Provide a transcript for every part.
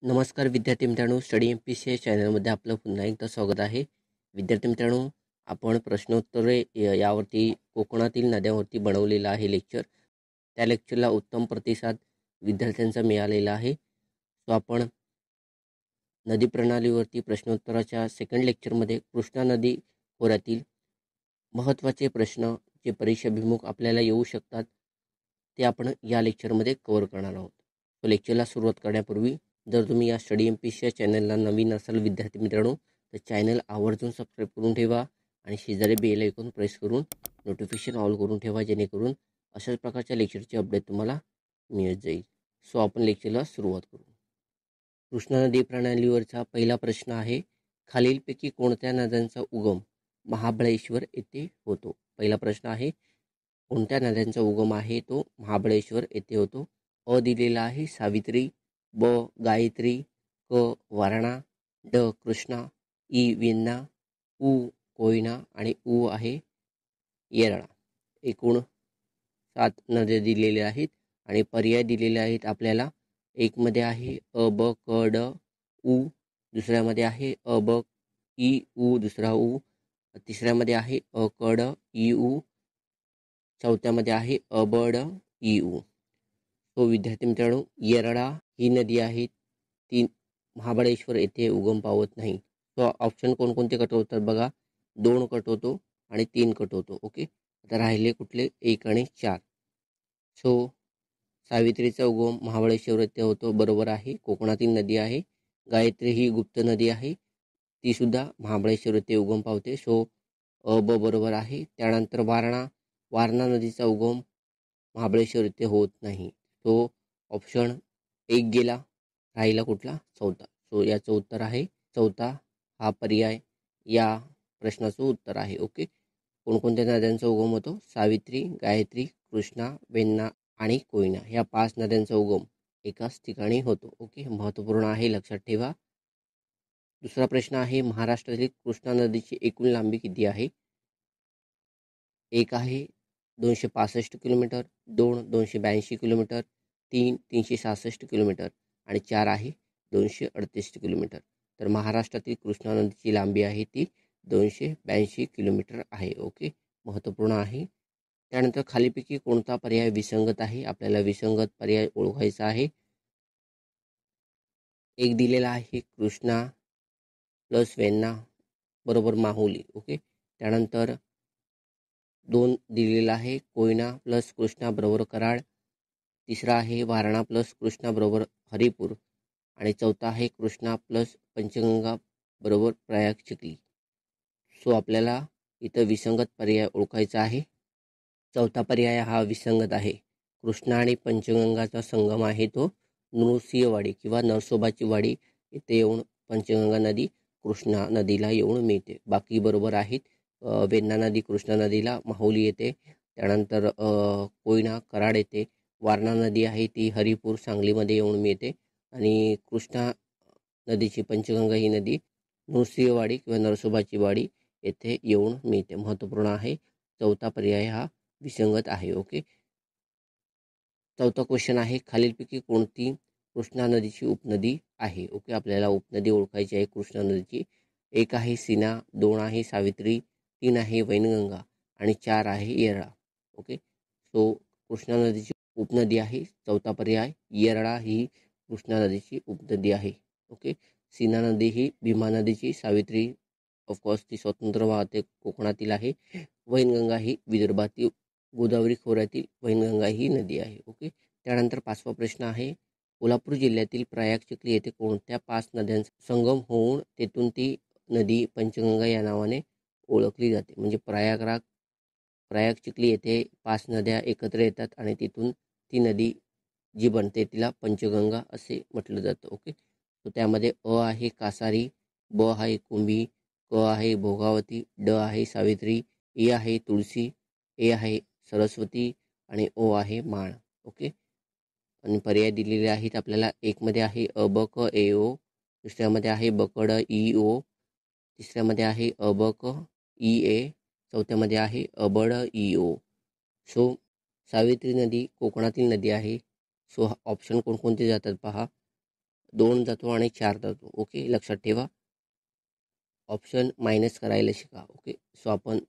नमस्कार विद्यार्थी मित्रांनो, स्टडी एम-पी-सी या चॅनलमध्ये आपलं पुन्हा एकदा स्वागत आहे. विद्यार्थी मित्रांनो, आपण प्रश्नोत्तरे यावरती कोकणातील नद्यांवरती बनवलेलं आहे लेक्चर. त्या लेक्चरला उत्तम प्रतिसाद विद्यार्थ्यांचा मिळालेला आहे. सो आपण नदी प्रणालीवरती प्रश्नोत्तराच्या सेकंड लेक्चरमध्ये कृष्णा नदी खोऱ्यातील महत्त्वाचे प्रश्न जे परीक्षाभिमुख आपल्याला येऊ शकतात ते आपण या लेक्चरमध्ये कव्हर करणार आहोत. तो लेक्चरला सुरुवात करण्यापूर्वी जर तुम्ही या स्टडी एम-पी-सी या चॅनलला नवीन असाल विद्यार्थी मित्रांनो, तर चॅनल आवर्जून सबस्क्राईब करून ठेवा आणि शेजारी बेल आयकॉन प्रेस करून नोटिफिकेशन ऑल करून ठेवा, जेणेकरून अशाच प्रकारच्या लेक्चरची अपडेट तुम्हाला मिळत जाईल. सो आपण लेक्चरला सुरुवात करू. कृष्णा नदी प्रणालीवरचा पहिला प्रश्न आहे, खालीलपैकी कोणत्या नद्यांचा उगम महाबळेश्वर येथे होतो? पहिला प्रश्न आहे, कोणत्या नद्यांचा उगम आहे तो महाबळेश्वर येथे होतो? अ दिलेला आहे सावित्री, ब गायत्री, क वारणा, ड कृष्णा, ई वेण्णा, उ कोयना आणि उ आहे येरळा. एकूण 7 नद्या दिलेल्या आहेत आणि पर्याय दिलेले आहेत आपल्याला. एकमध्ये आहे अ ब क ड उ, दुसऱ्यामध्ये आहे अ ब ई उ दुसरा उ, तिसऱ्यामध्ये आहे अ क ड ई उ, चौथ्यामध्ये आहे अ ब ड ई उ. तो विद्यार्थी मित्रांनो, येरळा ही नदी आहे ती महाबळेश्वर येथे उगम पावत नाही. तो ऑप्शन कोणकोणते कट होतात बघा, 2 कट होतो आणि 3 कट होतो. ओके, आता राहिले कुठले 1 आणि 4. सो सावित्रीचा उगम महाबळेश्वर येथे होतो, बरोबर आहे. कोकणातील नदी आहे. गायत्री ही गुप्त नदी आहे, ती सुद्धा महाबळेश्वर येथे उगम पावते. सो अ ब बरोबर आहे. त्यानंतर वारणा नदीचा उगम महाबळेश्वर येथे होत नाही. तो ऑप्शन 1 गेला, राहिला कुठला? चौथा. सो याचं उत्तर आहे चौथा हा पर्याय या प्रश्नाचं उत्तर आहे. ओके, कोणकोणत्या नद्यांचा उगम होतो? सावित्री, गायत्री, कृष्णा, वेण्णा आणि कोयना ह्या 5 नद्यांचा उगम एकाच ठिकाणी होतो. ओके, महत्त्वपूर्ण आहे, लक्षात ठेवा. दुसरा प्रश्न आहे, महाराष्ट्रातील कृष्णा नदीची एकूण लांबी किती आहे? 1 आहे 265 किलोमीटर, 2 282 किलोमीटर, 3 366 किलोमीटर आणि 4 आहे 238 किलोमीटर. तर महाराष्ट्रातील कृष्णा नदीची लांबी आहे ती 282 किलोमीटर आहे. ओके, महत्त्वपूर्ण आहे. त्यानंतर खालीपैकी कोणता पर्याय विसंगत आहे? आपल्याला विसंगत पर्याय ओळखायचा आहे. एक दिलेला आहे कृष्णा प्लस वेण्णा बरोबर माहुली. ओके, त्यानंतर 2 दिलेला आहे कोयना प्लस कृष्णा बरोबर कराड, तिसरा आहे वारणा प्लस कृष्णा बरोबर हरिपूर आणि चौथा आहे कृष्णा प्लस पंचगंगा बरोबर प्रयाग चिखली. सो आपल्याला इथं विसंगत पर्याय ओळखायचा आहे. चौथा पर्याय हा विसंगत आहे. कृष्णा आणि पंचगंगाचा संगम आहे तो नृसिंहवाडी किंवा नरसोबाची वाडी इथे येऊन पंचगंगा नदी कृष्णा नदीला येऊन मिळते. बाकी बरोबर आहेत. वेण्णा नदी कृष्णा नदीला माहुली येते, त्यानंतर कोयना कराड येते, वारणा नदी आहे ती हरिपूर सांगलीमध्ये येऊन मिळते आणि कृष्णा नदीची पंचगंगा ही नदी नृसिंहवाडी किंवा नरसोबाची वाडी येथे येऊन मिळते. महत्त्वपूर्ण आहे, चौथा पर्याय हा विसंगत आहे. ओके, चौथा क्वेश्चन आहे, खालीलपैकी कोणती कृष्णा नदीची उपनदी आहे? ओके, आपल्याला उपनदी ओळखायची आहे कृष्णा नदीची. 1 आहे सीना, 2 आहे सावित्री, 3 आहे वैनगंगा आणि 4 आहे येरळा. ओके, सो कृष्णा नदीची उपनदी आहे चौथा पर्याय. येरळा ही कृष्णा नदीची उपनदी आहे. ओके, सीना नदी ही भीमा नदीची, सावित्री ऑफकोर्स ती स्वतंत्र वाहते कोकणातील आहे, वैनगंगा ही विदर्भातील गोदावरी खोऱ्यातील वैनगंगा ही नदी आहे. ओके, त्यानंतर 5वा प्रश्न आहे, कोल्हापूर जिल्ह्यातील प्रयाग चिखली येथे कोणत्या 5 नद्यांचा संगम होऊन तेथून ती नदी पंचगंगा या नावाने ओळखली जाते? म्हणजे प्रयाग चिखली येथे 5 नद्या एकत्र येतात आणि तिथून ती नदी जी बनते तिला पंचगंगा असे म्हटलं जातं. ओके, तर त्यामध्ये अ आहे कासारी, ब आहे कुंभी, क आहे भोगावती, ड आहे सावित्री, ई आहे तुळशी, ए आहे सरस्वती आणि ओ आहे माण. ओके, आणि पर्याय दिलेले आहेत आपल्याला. एकमध्ये आहे अ ब क ए ओ, दुसऱ्यामध्ये आहे ब क ड ई ओ, तिसऱ्यामध्ये आहे अ ब क ई ए, चौथ्यामध्ये आहे अ ब ड ई ओ. सो सावित्री नदी कोकणातील नदी आहे. सो ऑप्शन कोणकोणते जातात पहा. 2 जातो आणि 4 जातो. ओके, लक्षात ठेवा. ऑप्शन मायनस करायला शिका. ओके, सो आपण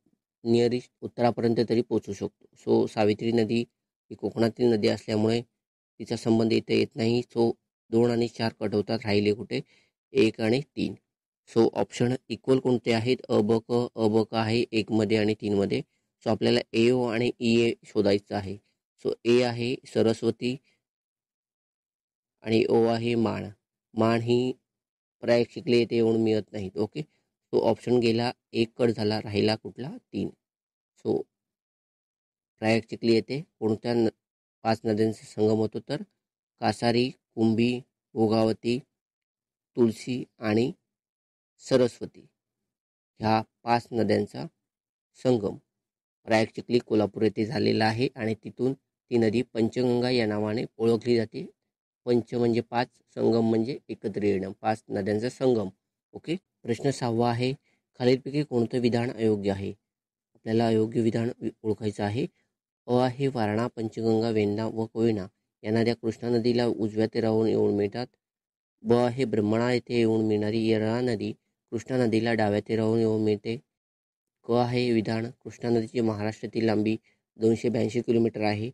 नियरेस्ट उत्तरापर्यंत तरी पोचू शकतो. सो सावित्री नदी ही कोकणातील नदी असल्यामुळे तिचा संबंध इथे येत नाही. सो 2 आणि 4 कट होतात, राहिले कुठे 1 आणि 3. सो ऑप्शन इक्वल कोणते आहेत? अ ब क आहे 1 मध्ये आणि 3 मध्ये. सो आपल्याला ए ओ आणि ई ए शोधायचं आहे. सो ए आहे सरस्वती आणि ओ आहे माण. माण ही प्रयाग चिखली येथे येऊन मिळत नाहीत. ओके, सो ऑप्शन गेला 1 कट झाला, राहिला कुठला 3. सो प्रयाग चिखली येथे कोणत्या 5 नद्यांचा संगम होतो? तर कासारी, कुंभी, भोगावती, तुलसी आणि सरस्वती ह्या 5 नद्यांचा संगम प्रयाग चिखली कोल्हापूर येथे झालेला आहे आणि तिथून ती नदी पंचगंगा या नावाने ओळखली जाते. पंच म्हणजे 5, संगम म्हणजे एकत्र येणं, 5 नद्यांचा संगम. ओके, प्रश्न 6वा आहे, खालीलपैकी कोणतं विधान अयोग्य आहे? आपल्याला अयोग्य विधान ओळखायचं आहे. अ आहे वारणा, पंचगंगा, वेण्णा व कोयना या नद्या कृष्णा नदीला उजव्या तीरावरून येऊन मिळतात. ब आहे ब्रह्मणा येथे येऊन मिळणारी येरळा नदी कृष्णा नदीला डाव्या तीरावरून येऊन मिळते. क आहे विधान, कृष्णा नदीची महाराष्ट्रातील लांबी 282 किलोमीटर आहे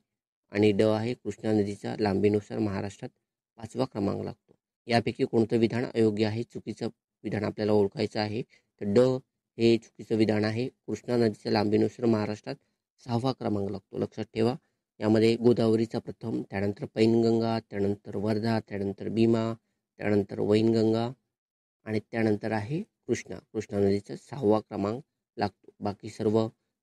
आणि ड आहे कृष्णा नदीच्या लांबीनुसार महाराष्ट्रात 5वा क्रमांक लागतो. यापैकी कोणतं विधान अयोग्य आहे? चुकीचं विधान आपल्याला ओळखायचं आहे. तर ड हे चुकीचं विधान आहे. कृष्णा नदीच्या लांबीनुसार महाराष्ट्रात 6वा क्रमांक लागतो. लक्षात ठेवा. यामध्ये गोदावरीचा प्रथम, त्यानंतर पैनगंगा, त्यानंतर वर्धा, त्यानंतर भीमा, त्यानंतर वैनगंगा आणि त्यानंतर आहे कृष्णा नदीचा 6वा क्रमांक लागतो. बाकी सर्व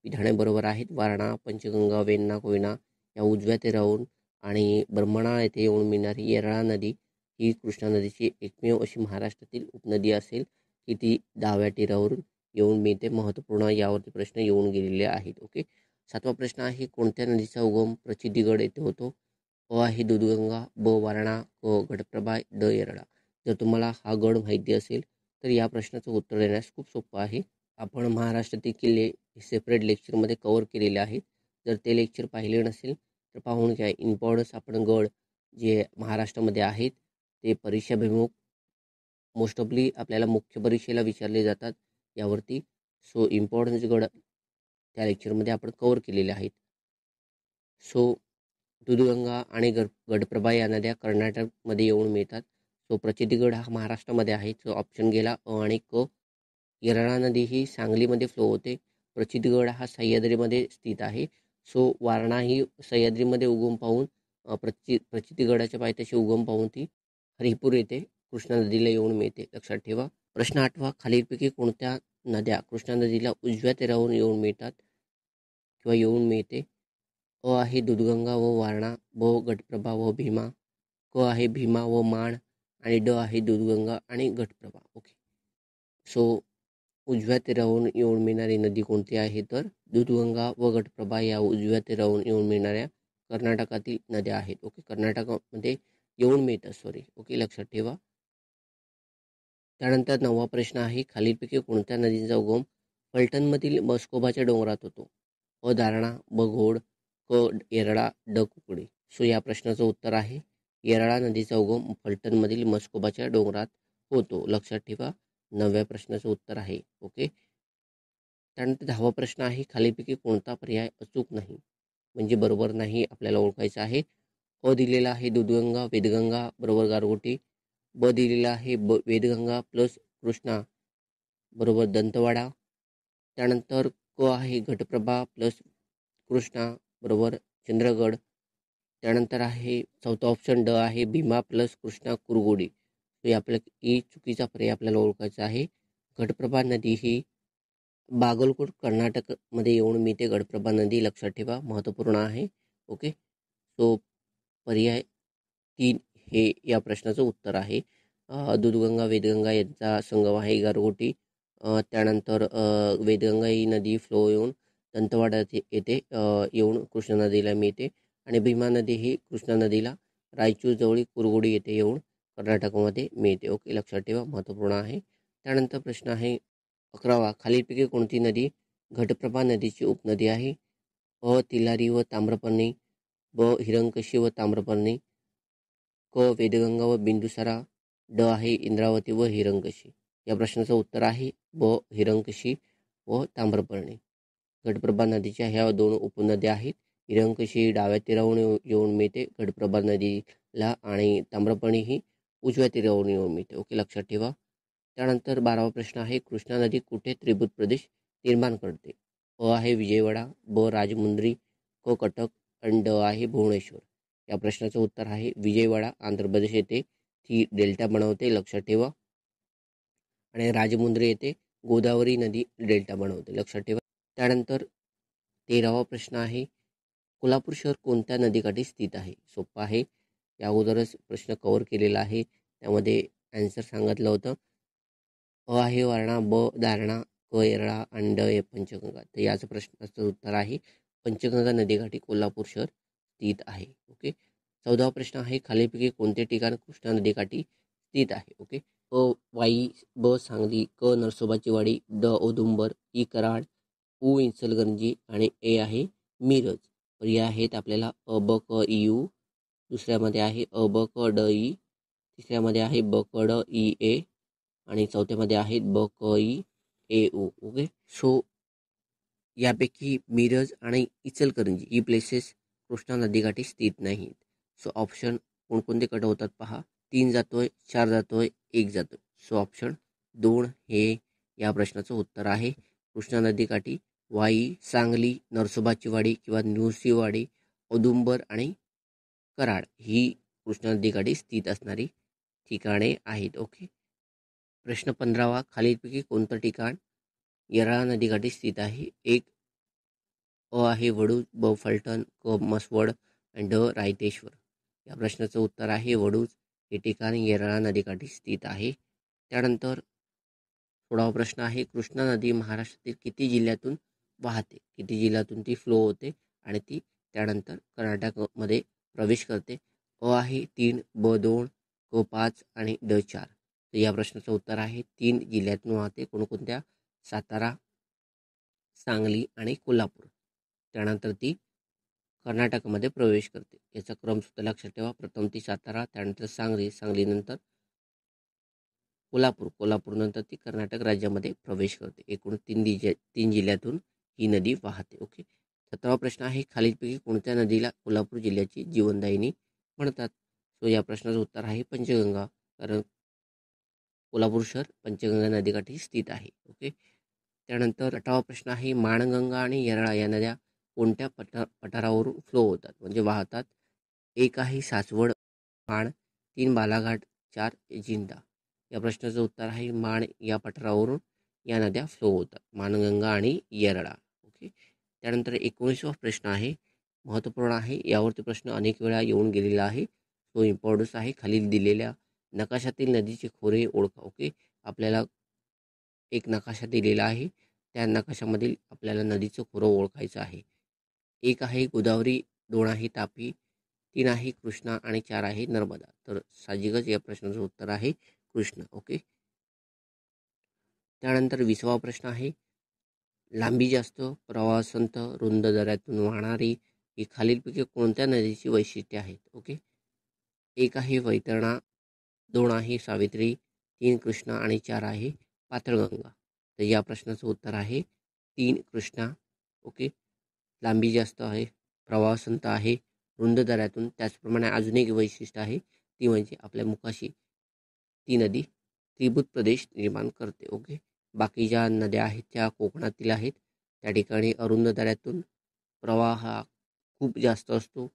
विधाने बरोबर आहेत. वारणा, पंचगंगा, वेण्णा, कोयना या उजव्या तीरावरून आणि ब्रह्मणा येथे येऊन मिळणारी येरळा नदी ही कृष्णा नदीची एकमेव अशी महाराष्ट्रातील उपनदी असेल की ती डाव्या तीरावरून येऊन मिळते. महत्त्वपूर्ण यावरती प्रश्न येऊन गेलेले आहेत. ओके, 7वा प्रश्न आहे, कोणत्या नदीचा उगम प्रचितीगड येथे होतो? अ आहे दूधगंगा, ब वारणा, क घटप्रभा, ड येरळा. जर तुम्हाला हा गड माहिती असेल तर या प्रश्नाचं उत्तर देण्यास खूप सोपं आहे. आपण महाराष्ट्रातील किल्ले सेपरेट लेक्चरमध्ये कवर केलेले आहेत. जर ते लेक्चर पाहिले नसेल तर पाहून घ्या. इम्पॉर्टन्स आपण गड जे महाराष्ट्रामध्ये आहेत ते परीक्षाभिमुख मोस्ट ऑफली आपल्याला मुख्य परीक्षेला विचारले जातात यावरती. सो इम्पॉर्टन्स गड त्या लेक्चरमध्ये आपण कवर केलेले आहेत. सो दूधगंगा आणि घटप्रभा या नद्या कर्नाटकमध्ये येऊन मिळतात. सो प्रचितीगड हा महाराष्ट्रामध्ये आहे. सो ऑप्शन गेला अ आणि क. येरळा नदी ही सांगलीमध्ये फ्लो होते. प्रचितीगड हा सह्याद्रीमध्ये स्थित आहे. सो वारणा ही सह्याद्रीमध्ये उगम पाहून प्रचितीगडाच्या पायथ्याशी उगम पाहून ती हरिपूर येथे कृष्णा नदीला येऊन मिळते. लक्षात ठेवा. प्रश्न 8वा, खालीलपैकी कोणत्या नद्या कृष्णा नदीला उजव्या तीरावरून येऊन मिळतात किंवा येऊन मिळते? अ आहे दूधगंगा व वारणा, ब घटप्रभा व भीमा, क आहे भीमा व माण आणि ड आहे दूधगंगा आणि घटप्रभा. ओके, सो उजव्या तीरावरून येऊन मिळणारी नदी कोणती आहे? तर दूधगंगा व घटप्रभा या उजव्या तीरावरून येऊन मिळणाऱ्या कर्नाटकातील नद्या आहेत. ओके, कर्नाटकामध्ये येऊन मिळतात, सॉरी. ओके, लक्षात ठेवा. त्यानंतर 9वा प्रश्न आहे, खालीलपैकी कोणत्या नदीचा उगम फलटणमधील मस्कोबाच्या डोंगरात होतो? अ दारणा, ब घोड, क येरळा, ड कुकडी. सो या प्रश्नाचं उत्तर आहे येरळा नदीचा उगम फलटणमधील मस्कोबाच्या डोंगरात होतो. लक्षात ठेवा. 9व्या प्रश्नाचं उत्तर आहे. ओके, त्यानंतर 10वा प्रश्न आहे, खालीलपैकी कोणता पर्याय अचूक नाही म्हणजे बरोबर नाही आपल्याला ओळखायचं आहे? अ दिलेला आहे दूधगंगा, वेदगंगा बरोबर गारगोटी. ब दिलेला आहे वेदगंगा प्लस कृष्णा बरोबर दंतवाडा. त्यानंतर क आहे घटप्रभा प्लस कृष्णा बरोबर चंद्रगड. त्यानंतर आहे 4था ऑप्शन ड आहे भीमा प्लस कृष्णा कुरगोडी. तो आपल्याला चुकीचा पर्याय आपल्याला ओळखायचा आहे. घटप्रभा नदी ही बागलकोट कर्नाटकमध्ये येऊन मिळते. घटप्रभा नदी लक्षात ठेवा, महत्त्वपूर्ण आहे. ओके, सो पर्याय 3 हे या प्रश्नाचं उत्तर आहे. दूधगंगा वेदगंगा यांचा संगम आहे गारगोटी. त्यानंतर वेदगंगा ही नदी फ्लो येऊन दंतवाडा येथे येऊन कृष्णा नदीला मिळते आणि भीमा नदी ही कृष्णा नदीला रायचूर जवळी कुरगोडी येथे येऊन कर्नाटकमध्ये मिळते. ओके, लक्षात ठेवा, महत्त्वपूर्ण आहे. त्यानंतर प्रश्न आहे 11वा, खालीलपैकी कोणती नदी घटप्रभा नदीची उपनदी आहे? अ तिलारी व ताम्रपर्णी, ब हिरण्यकशी व ताम्रपर्णी, क वेदगंगा व बिंदुसारा, ड आहे इंद्रावती व हिरण्यकशी. या प्रश्नाचं उत्तर आहे ब हिरण्यकशी व ताम्रपर्णी. घटप्रभा नदीच्या ह्या 2 उपनद्या आहेत. हिरण्यकशी डाव्या तीरावरून येऊन मिळते घटप्रभा नदीला, आणि ताम्रपर्णी ही उजव्या तीरावरून येऊन मिळते. ओके, लक्षात ठेवा. त्यानंतर 12वा प्रश्न आहे, कृष्णा नदी कुठे त्रिभुज प्रदेश निर्माण करते? अ आहे विजयवाडा, ब राजमुंद्री, क कटक आणि ड आहे भुवनेश्वर. या प्रश्नाचं उत्तर आहे विजयवाडा, आंध्र प्रदेश येथे ती डेल्टा बनवते, लक्षात ठेवा. आणि राजमुंद्री येथे गोदावरी नदी डेल्टा बनवते, लक्षात ठेवा. त्यानंतर 13वा प्रश्न आहे, कोल्हापूर शहर कोणत्या नदीकाठी स्थित आहे? सोपं आहे, या अगोदरच प्रश्न कव्हर केलेला आहे, त्यामध्ये ॲन्सर सांगितलं होतं. अ आहे वारणा, ब दारणा, क येरळा आणि ड हे पंचगंगा. तर याचं प्रश्नाचं उत्तर आहे पंचगंगा नदीकाठी कोल्हापूर शहर स्थित आहे. ओके. 14वा प्रश्न आहे, खालीलपैकी कोणते ठिकाण कृष्णा नदीकाठी स्थित आहे? ओके. अ वाई, ब सांगली, क नरसोबाची वाडी, ड औदुंबर, ई कराड, उ इचलकरंजी आणि ए आहे मिरज. तर या आहेत आपल्याला अ ब क इ यू, दुसऱ्यामध्ये आहे अ ब क ड ई, तिसऱ्यामध्ये आहे ब क ड ई ए आणि चौथ्यामध्ये आहेत ब क ई ए ओ. ओके. सो यापैकी मिरज आणि इचलकरंजी ही प्लेसेस कृष्णा नदीकाठी स्थित नाहीत. सो ऑप्शन कोणकोणते कट होतात पहा. 3 जातोय, 4 जातोय, 1 जातोय. सो ऑप्शन 2 हे या प्रश्नाचं उत्तर आहे. कृष्णा नदीकाठी वाई, सांगली, नरसोबाची वाडी किंवा नृसिंहवाडी, औदुंबर आणि कराड ही कृष्णा नदीकाठी स्थित असणारी ठिकाणे आहेत. ओके. प्रश्न 15वा, खालीलपैकी कोणतं ठिकाण येरळा नदीकाठी स्थित आहे? एक अ आहे वडूज, ब फलटण, क म्हसवड आणि ड रायतेश्वर. या प्रश्नाचं उत्तर आहे वडूज हे ठिकाण येरळा नदीकाठी स्थित आहे. त्यानंतर 16वा प्रश्न आहे, कृष्णा नदी महाराष्ट्रातील किती जिल्ह्यातून वाहते? किती जिल्ह्यातून ती फ्लो होते आणि ती त्यानंतर कर्नाटकमध्ये प्रवेश करते? अ आहे 3, ब 2, क 5 आणि ड 4. तर या प्रश्नाचं उत्तर आहे 3 जिल्ह्यातून वाहते. कोणकोणत्या? सातारा, सांगली आणि कोल्हापूर. त्यानंतर ती कर्नाटकमध्ये प्रवेश करते. याचा क्रम सुद्धा लक्षात ठेवा. प्रथम ती सातारा, त्यानंतर सांगली, सांगलीनंतर कोल्हापूर, कोल्हापूरनंतर ती कर्नाटक राज्यामध्ये प्रवेश करते. एकूण 3 जिल्ह्यातून ही नदी वाहते. ओके. 17वा प्रश्न आहे, खालीलपैकी कोणत्या नदीला कोल्हापूर जिल्ह्याची जीवनदायिनी म्हणतात? सो या प्रश्नाचं उत्तर आहे पंचगंगा, कारण कोल्हापूर शहर पंचगंगा नदीकाठी स्थित आहे. ओके. त्यानंतर 18वा प्रश्न आहे, माणगंगा आणि येरळा या नद्या कोणत्या पठारावरून फ्लो होतात म्हणजे वाहतात? एक आहे सासवड, माण, 3 बालाघाट, 4 अजिंठा. या प्रश्नाचं उत्तर आहे माण या पठारावरून या नद्या फ्लो होतात, माणगंगा आणि येरळा. ओके. त्यानंतर 19वा प्रश्न आहे, महत्त्वपूर्ण आहे, यावरती प्रश्न अनेक वेळा येऊन गेलेला आहे. तो इम्पॉर्टन्स आहे. खालील दिलेल्या नकाशातील नदीचे खोरे ओळखा. ओके. आपल्याला एक नकाशा दिलेला आहे, त्या नकाशामधील आपल्याला नदीचं खोरं ओळखायचं आहे. 1 आहे गोदावरी, 2 आहे तापी, 3 आहे कृष्णा आणि 4 आहे नर्मदा. तर साहजिकच या प्रश्नाचं उत्तर आहे कृष्णा. ओके. त्यानंतर 20वा प्रश्न आहे, लांबी जास्त, प्रवाह संथ, रुंद दऱ्यातून वाहणारी ही खालीलपैकी कोणत्या नदीची वैशिष्ट्ये आहेत? ओके. 1 आहे वैतरणा, 2 आहे सावित्री, 3 कृष्णा आणि 4 आहे पाताळगंगा. तर या प्रश्नाचं उत्तर आहे 3 कृष्णा. ओके. लांबी जास्त आहे, प्रवाह संत आहे, रुंद दऱ्यातून, त्याचप्रमाणे अजून एक वैशिष्ट्य आहे, ती म्हणजे आपल्या मुखाशी ती नदी त्रिभुज प्रदेश निर्माण करते. ओके. बाकी ज्या नद्या आहेत त्या कोकणातील आहेत, त्या ठिकाणी अरुंद दऱ्यातून प्रवाह हा खूप जास्त असतो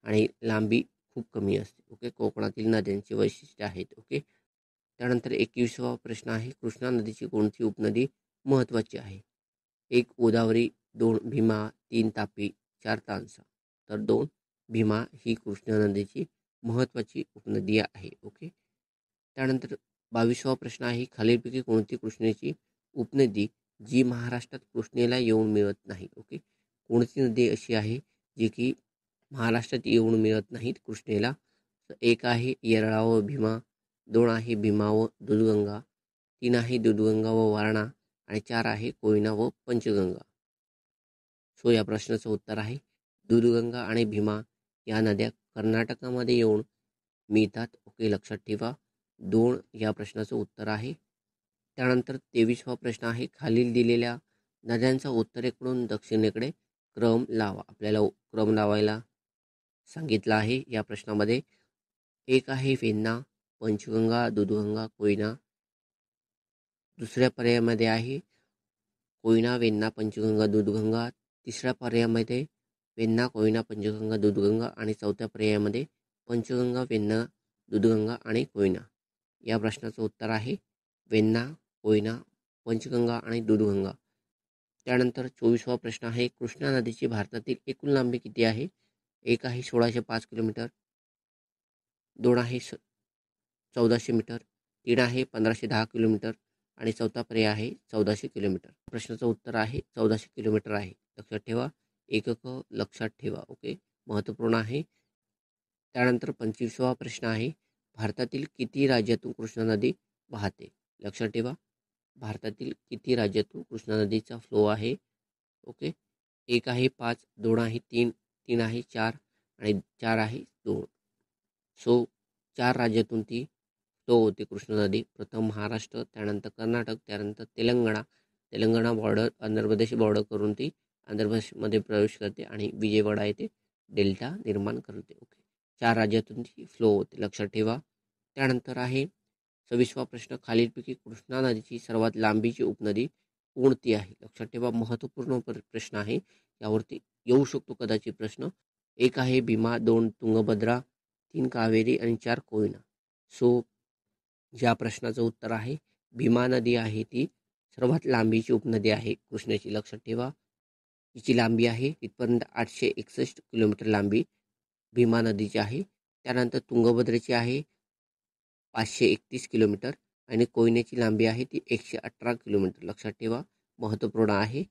आणि लांबी खूप कमी असते. ओके. कोकणातील नद्यांची वैशिष्ट्य आहेत. ओके. त्यानंतर 21वा प्रश्न आहे, कृष्णा नदीची कोणती उपनदी महत्त्वाची आहे? 1 गोदावरी, 2 भीमा, 3 तापी, 4 तानसा. तर 2 भीमा ही कृष्णा नदीची महत्त्वाची उपनदी आहे. ओके. त्यानंतर 22वा प्रश्न आहे, खालीलपैकी कोणती कृष्णेची उपनदी जी महाराष्ट्रात कृष्णेला येऊन मिळत नाही? ओके. कोणती नदी अशी आहे जी की महाराष्ट्रात येऊन मिळत नाहीत कृष्णेला? 1 आहे येरळा व भीमा, 2 आहे भीमा व दूधगंगा, 3 आहे दूधगंगा व वारणा आणि 4 आहे कोयना व पंचगंगा. सो या प्रश्नाचं उत्तर आहे दूधगंगा आणि भीमा या नद्या कर्नाटकामध्ये येऊन मिळतात. ओके, लक्षात ठेवा. 2 या प्रश्नाचं उत्तर आहे. त्यानंतर 23वा प्रश्न आहे, खालील दिलेल्या नद्यांचा उत्तरेकडून दक्षिणेकडे क्रम लावा. आपल्याला क्रम लावायला सांगितलं आहे या प्रश्नामध्ये. एक आहे वेण्णा, पंचगंगा, दूधगंगा, कोयना. दुसऱ्या पर्यायामध्ये आहे कोयना, वेण्णा, पंचगंगा, दूधगंगा. तिसऱ्या पर्यायामध्ये वेण्णा, कोयना, पंचगंगा, दूधगंगा आणि चौथ्या पर्यायामध्ये पंचगंगा, वेण्णा, दूधगंगा आणि कोयना. या प्रश्नाचं उत्तर आहे वेण्णा, कोयना, पंचगंगा आणि दूधगंगा. त्यानंतर 24वा प्रश्न आहे, कृष्णा नदीची भारतातील एकूण लांबी किती आहे? एक आहे 1605 किलोमीटर, 2 आहे 1400 मीटर, 3 आहे 1510 किलोमीटर आणि चौथा पर्याय आहे 1400 किलोमीटर. प्रश्नाचं उत्तर आहे 1400 किलोमीटर आहे. लक्षात ठेवा, एकक लक्षात ठेवा. ओके, महत्त्वपूर्ण आहे. त्यानंतर 25वा प्रश्न आहे, भारतातील किती राज्यातून कृष्णा नदी वाहते? लक्षात ठेवा, भारतातील किती राज्यातून कृष्णा नदीचा फ्लो आहे? ओके, 1 आहे 5, 2 आहे 3, 3 आहे 4 आणि 4 आहे 2. सो 4 राज्यातून ती फ्लो होते कृष्णा नदी. प्रथम महाराष्ट्र, त्यानंतर कर्नाटक, त्यानंतर तेलंगणा बॉर्डर, आंध्र प्रदेश बॉर्डर करून ती आंध्र प्रदेशमध्ये प्रवेश करते आणि विजयवाडा येथे डेल्टा निर्माण करते. ओके, 4 राज्यातून ती फ्लो होते, लक्षात ठेवा. त्यानंतर आहे 26वा प्रश्न, खालीलपैकी कृष्णा नदीची सर्वात लांबीची उपनदी कोणती आहे? लक्षात ठेवा, महत्त्वपूर्ण प्रश्न आहे, यावरती येऊ शकतो कदाचित प्रश्न. 1 आहे भीमा, 2 तुंगभद्रा, 3 कावेरी आणि 4 कोयना. सो या प्रश्नाचं उत्तर आहे भीमा नदी आहे ती सर्वात लांबीची उपनदी आहे कृष्णेची. लक्षात ठेवा, हिची लांबी आहे तिथपर्यंत 861 किलोमीटर लांबी भीमा नदीची आहे. त्यानंतर तुंगभद्रेची आहे 531 किलोमीटर आणि कोयनेची लांबी आहे ती 118 किलोमीटर. लक्षात ठेवा, महत्त्वपूर्ण आहे.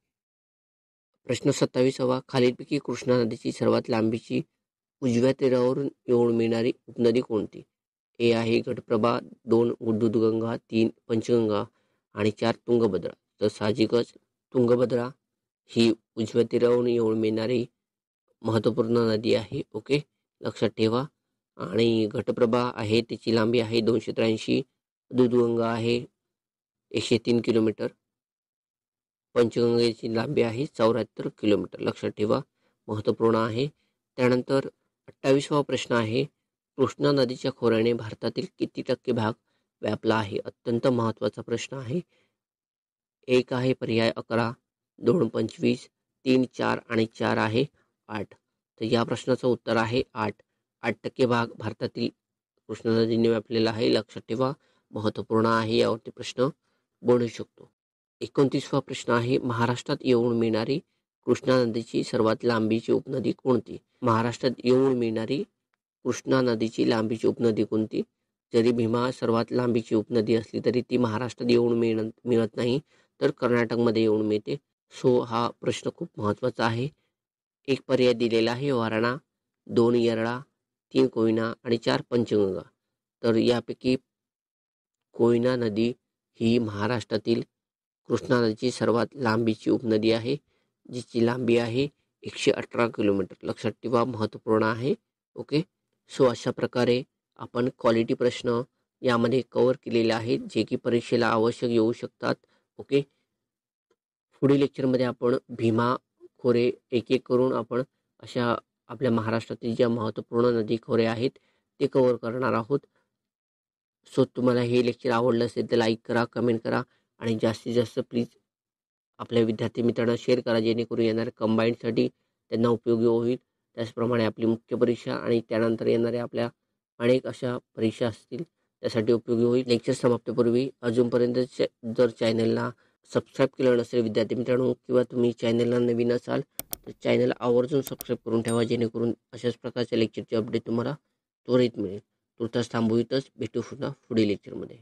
प्रश्न 27वा, खालीलपैकी कृष्णा नदीची सर्वात लांबीची उजव्या तीरावरून येऊन मिळणारी उपनदी कोणती? ए आहे घटप्रभा, 2 दूधगंगा, 3 पंचगंगा आणि 4 तुंगभद्रा. तर साहजिकच तुंगभद्रा ही उजव्या तीरावरून येऊन मिळणारी महत्त्वपूर्ण नदी आहे. ओके, लक्षात ठेवा. आणि घटप्रभा आहे त्याची लांबी आहे 283, दूधगंगा आहे 103 किलोमीटर, पंचगंगेची लांबी आहे 74 किलोमीटर. लक्षात ठेवा, महत्त्वपूर्ण आहे. त्यानंतर 28वा प्रश्न आहे, कृष्णा नदीच्या खोऱ्याने भारतातील किती टक्के भाग व्यापला आहे? अत्यंत महत्त्वाचा प्रश्न आहे. 1 आहे पर्याय 11, 2 25, 3 4 आणि 4 आहे 8. तर या प्रश्नाचं उत्तर आहे 8. 8% भाग भारतातील कृष्णा नदीने व्यापलेला आहे. लक्षात ठेवा, महत्त्वपूर्ण आहे, यावरती प्रश्न बनू शकतो. 29वा प्रश्न आहे, महाराष्ट्रात येऊन मिळणारी कृष्णा नदीची सर्वात लांबीची उपनदी कोणती? महाराष्ट्रात येऊन मिळणारी कृष्णा नदीची लांबीची उपनदी कोणती? जरी भीमा सर्वात लांबीची उपनदी असली तरी ती महाराष्ट्रात येऊन मिळत नाही, तर कर्नाटकमध्ये येऊन मिळते. सो हा प्रश्न खूप महत्त्वाचा आहे. एक पर्याय दिलेला आहे वारणा, 2 येरळा, 3 कोयना आणि 4 पंचगंगा. तर यापैकी कोयना नदी ही महाराष्ट्रातील कृष्णा नदीची सर्वात लांबीची उपनदी आहे, जिची लांबी आहे 118 किलोमीटर. लक्षात ठेवा, महत्त्वपूर्ण आहे. ओके, सो अशा प्रकारे आपण क्वालिटी प्रश्न यामध्ये कव्हर केलेले आहेत, जे की परीक्षेला आवश्यक येऊ शकतात. ओके, पुढील लेक्चरमध्ये आपण भीमा खोरे एक एक करून आपण अशा आपल्या महाराष्ट्रातील ज्या महत्त्वपूर्ण नदी खोरे आहेत ते कव्हर करणार आहोत. सो तुम्हाला हे लेक्चर आवडलं असेल तर लाईक करा, कमेंट करा आणि जास्तीत जास्त प्लीज आपल्या विद्यार्थी मित्रांना शेअर करा, जेणेकरून येणाऱ्या कंबाईंडसाठी त्यांना उपयोगी होईल. त्याचप्रमाणे आपली मुख्य परीक्षा आणि त्यानंतर येणाऱ्या आपल्या अनेक अशा परीक्षा असतील त्यासाठी उपयोगी होईल. लेक्चर समाप्तीपूर्वी अजूनपर्यंत जर चॅनलला सबस्क्राईब केलं नसेल विद्यार्थी मित्रांनो, किंवा तुम्ही चॅनलला नवीन असाल तर चॅनल आवर्जून सबस्क्राईब करून ठेवा, जेणेकरून अशाच प्रकारच्या लेक्चरची अपडेट तुम्हाला त्वरित मिळेल. तुर्तास थांबवितच भेटू पुन्हा पुढील लेक्चरमध्ये.